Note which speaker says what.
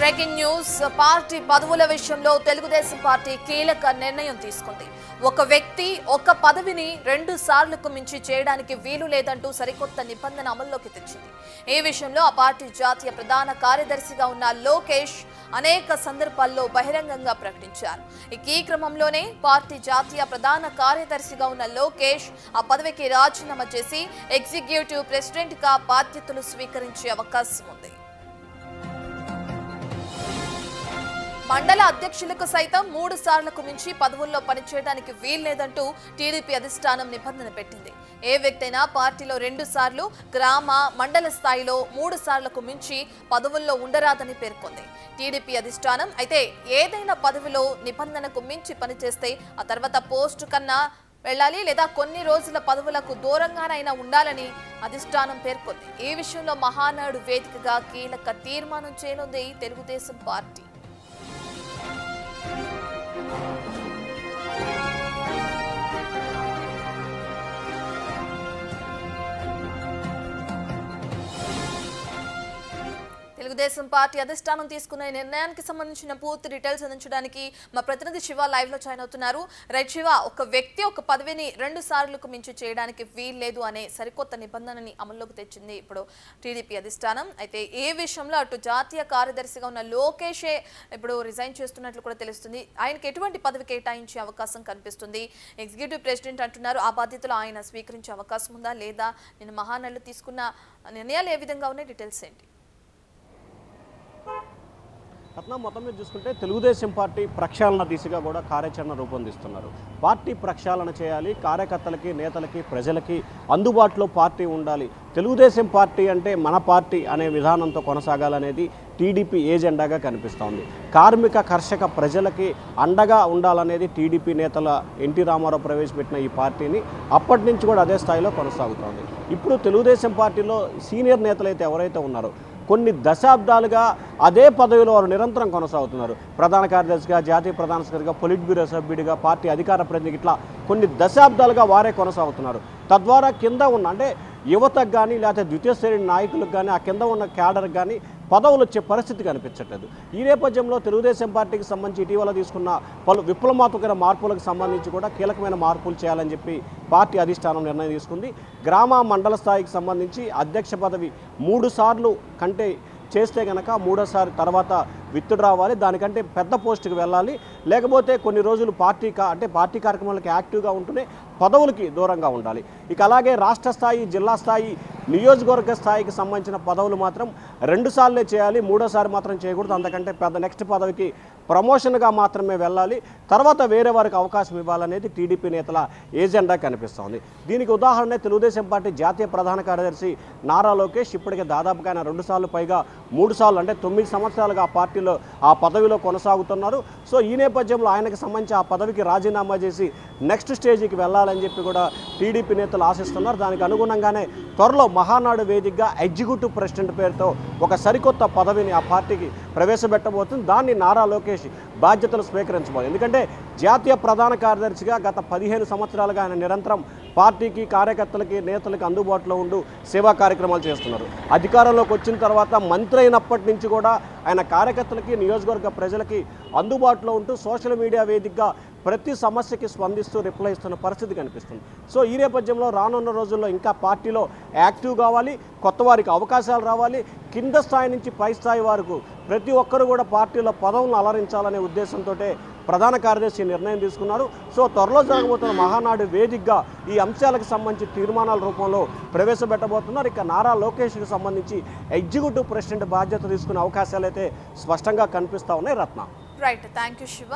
Speaker 1: Breaking news party పదవుల విషయంలో Telugu Desam party కీలక నిర్ణయం తీసుకుంది. ఒక వ్యక్తి ఒక పదవిని 2 సార్లకు మించి చేయడానికి వీలు లేదంటూ సరికొత్త నిబంధన అమల్లోకి తెచ్చింది. ఈ విషయంలో ఆ పార్టీ జాతీయ ప్రధాన కార్యదర్శిగా ఉన్న లోకేష్ అనేక సందర్భాల్లో బహిరంగంగా ప్రకటించారు. ఈ క్రమంలోనే పార్టీ జాతీయ ప్రధాన కార్యదర్శిగా ఉన్న లోకేష్ ఆ పదవికి రాజీనామా చేసి ఎగ్జిక్యూటివ్ ప్రెసిడెంట్ గా బాధ్యతలు స్వీకరించే అవకాశం ఉంది. మండల అధ్యక్షులకు సైతం 3 సార్లకు మించి పదవుల్లో పనిచేయడానికి వీల్లేదంటూ టీడీపీ అధిష్టానం నిబంధన పెట్టింది. ఏ వ్యక్తైనా పార్టీలో 2 సార్లు, గ్రామ మండల స్థాయిలో 3 సార్లకు మించి పదవుల్లో ఉండరాదని పేర్కొంది టీడీపీ అధిష్టానం. అయితే ఏదైనా పదవిలో నిబంధనకు మించి పనిచేస్తే ఆ తర్వాత పోస్టు కన్నా వెళ్ళాలి లేదా కొన్ని రోజుల పదవులకు దూరంగానైనా ఉండాలని అధిష్టానం పేర్కొంది. ఈ విషయంలో మహానాడు వేదికగా కీలక తీర్మానం చేయనుంది తెలుగుదేశం పార్టీ. తెలుగుదేశం పార్టీ అధిష్టానం తీసుకున్న నిర్ణయానికి సంబంధించిన పూర్తి డీటెయిల్స్ అందించడానికి మా ప్రతినిధి శివ లైవ్ లో జాయిన్ అవుతున్నారు. రైట్ శివ, ఒక వ్యక్తి ఒక పదవిని 2 సార్లకు మించి చేయడానికి వీల్లేదు అనే సరికొత్త నిబంధనని అమల్లోకి తెచ్చింది ఇప్పుడు టీడీపీ అధిష్టానం. అయితే ఏ విషయంలో అటు జాతీయ కార్యదర్శిగా ఉన్న లోకేషే ఇప్పుడు రిజైన్ చేస్తున్నట్లు కూడా తెలుస్తుంది. ఆయనకి ఎటువంటి పదవి కేటాయించే అవకాశం కనిపిస్తుంది? ఎగ్జిక్యూటివ్ ప్రెసిడెంట్ అంటున్నారు, ఆ బాధ్యతలు ఆయన స్వీకరించే అవకాశం ఉందా లేదా? నేను మహానాడులో తీసుకున్న నిర్ణయాలు ఏ విధంగా ఉన్నాయి, డీటెయిల్స్ ఏంటి?
Speaker 2: మొత్తం మీద చూసుకుంటే తెలుగుదేశం పార్టీ ప్రక్షాళన దిశగా కూడా కార్యాచరణ రూపొందిస్తున్నారు. పార్టీ ప్రక్షాళన చేయాలి, కార్యకర్తలకి, నేతలకి, ప్రజలకి అందుబాటులో పార్టీ ఉండాలి. తెలుగుదేశం పార్టీ అంటే మన పార్టీ అనే విధానంతో కొనసాగాలనేది టీడీపీ ఏజెండాగా కనిపిస్తోంది. కార్మిక, కర్షక, ప్రజలకి అండగా ఉండాలనేది టీడీపీ నేతల ఎన్టీ రామారావు ప్రవేశపెట్టిన ఈ పార్టీని అప్పటి నుంచి కూడా అదే స్థాయిలో కొనసాగుతోంది. ఇప్పుడు తెలుగుదేశం పార్టీలో సీనియర్ నేతలు అయితే ఎవరైతే ఉన్నారో కొన్ని దశాబ్దాలుగా అదే పదవిలో వారు నిరంతరం కొనసాగుతున్నారు. ప్రధాన కార్యదర్శిగా, జాతీయ ప్రధాన సెక్రటరీగా, పొలిట్ బ్యూరో సభ్యుడిగా, పార్టీ అధికార ప్రతినిధి, ఇట్లా కొన్ని దశాబ్దాలుగా వారే కొనసాగుతున్నారు. తద్వారా కింద ఉన్న అంటే యువతకు కానీ లేకపోతే ద్వితీయ శ్రేణి నాయకులకు కానీ ఆ కింద ఉన్న క్యాడర్కి కానీ పదవులు వచ్చే పరిస్థితి కనిపించట్లేదు. ఈ నేపథ్యంలో తెలుగుదేశం పార్టీకి సంబంధించి ఇటీవల తీసుకున్న పలు విప్లవాత్మక మార్పులకు సంబంధించి కూడా కీలకమైన మార్పులు చేయాలని చెప్పి పార్టీ అధిష్టానం నిర్ణయం తీసుకుంది. గ్రామ మండల స్థాయికి సంబంధించి అధ్యక్ష పదవి 3 సార్లు కంటే చేస్తే కనుక 3వ తర్వాత విత్తుడు రావాలి, దానికంటే పెద్ద పోస్టుకి వెళ్ళాలి, లేకపోతే కొన్ని రోజులు పార్టీ కార్యక్రమాలకి యాక్టివ్గా ఉంటూనే పదవులకి దూరంగా ఉండాలి. ఇక అలాగే రాష్ట్ర స్థాయి, జిల్లా స్థాయి, నియోజకవర్గ స్థాయికి సంబంధించిన పదవులు మాత్రం 2 సార్లే చేయాలి, 3వ మాత్రం చేయకూడదు. అంతకంటే పెద్ద నెక్స్ట్ పదవికి ప్రమోషన్గా మాత్రమే వెళ్ళాలి, తర్వాత వేరే వారికి అవకాశం ఇవ్వాలనేది టీడీపీ నేతల ఏజెండా కనిపిస్తోంది. దీనికి ఉదాహరణ తెలుగుదేశం పార్టీ జాతీయ ప్రధాన కార్యదర్శి నారా లోకేష్ ఇప్పటికే దాదాపుగా ఆయన 2 సార్లు పైగా 3 సార్లు అంటే 9 సంవత్సరాలుగా ఆ పార్టీలో ఆ పదవిలో కొనసాగుతున్నారు. సో ఈ నేపథ్యంలో ఆయనకు సంబంధించి ఆ పదవికి రాజీనామా చేసి నెక్స్ట్ స్టేజ్కి వెళ్ళాలని చెప్పి కూడా టీడీపీ నేతలు ఆశిస్తున్నారు. దానికి అనుగుణంగానే త్వరలో మహానాడు వేదికగా ఎగ్జిక్యూటివ్ ప్రెసిడెంట్ పేరుతో ఒక సరికొత్త పదవిని ఆ పార్టీకి ప్రవేశపెట్టబోతుంది. దాన్ని నారా లోకేష్ బాధ్యతలు స్వీకరించబోతుంది. ఎందుకంటే జాతీయ ప్రధాన కార్యదర్శిగా గత 15 సంవత్సరాలుగా ఆయన నిరంతరం పార్టీకి, కార్యకర్తలకి, నేతలకి అందుబాటులో ఉంటూ సేవా కార్యక్రమాలు చేస్తున్నారు. అధికారంలోకి వచ్చిన తర్వాత మంత్రి అయినప్పటి నుంచి కూడా ఆయన కార్యకర్తలకి, నియోజకవర్గ ప్రజలకి అందుబాటులో ఉంటూ సోషల్ మీడియా వేదికగా ప్రతి సమస్యకి స్పందిస్తూ రిప్లై ఇస్తున్న పరిస్థితి కనిపిస్తుంది. సో ఈ నేపథ్యంలో రానున్న రోజుల్లో ఇంకా పార్టీలో యాక్టివ్ కావాలి, కొత్త వారికి అవకాశాలు రావాలి, కింద స్థాయి నుంచి పై స్థాయి వరకు ప్రతి ఒక్కరు కూడా పార్టీలో పదవులను అలరించాలనే ఉద్దేశంతో ప్రధాన కార్యదర్శి నిర్ణయం తీసుకున్నారు. సో త్వరలో జరగబోతున్న మహానాడు వేదికగా ఈ అంశాలకు సంబంధించి తీర్మానాల రూపంలో ప్రవేశపెట్టబోతున్నారు. ఇక నారా లోకేష్కి సంబంధించి ఎగ్జిక్యూటివ్ ప్రెసిడెంట్ బాధ్యత తీసుకునే అవకాశాలు అయితే స్పష్టంగా కనిపిస్తూ ఉన్నాయి. Ratna.
Speaker 1: Right, thank you Shiva.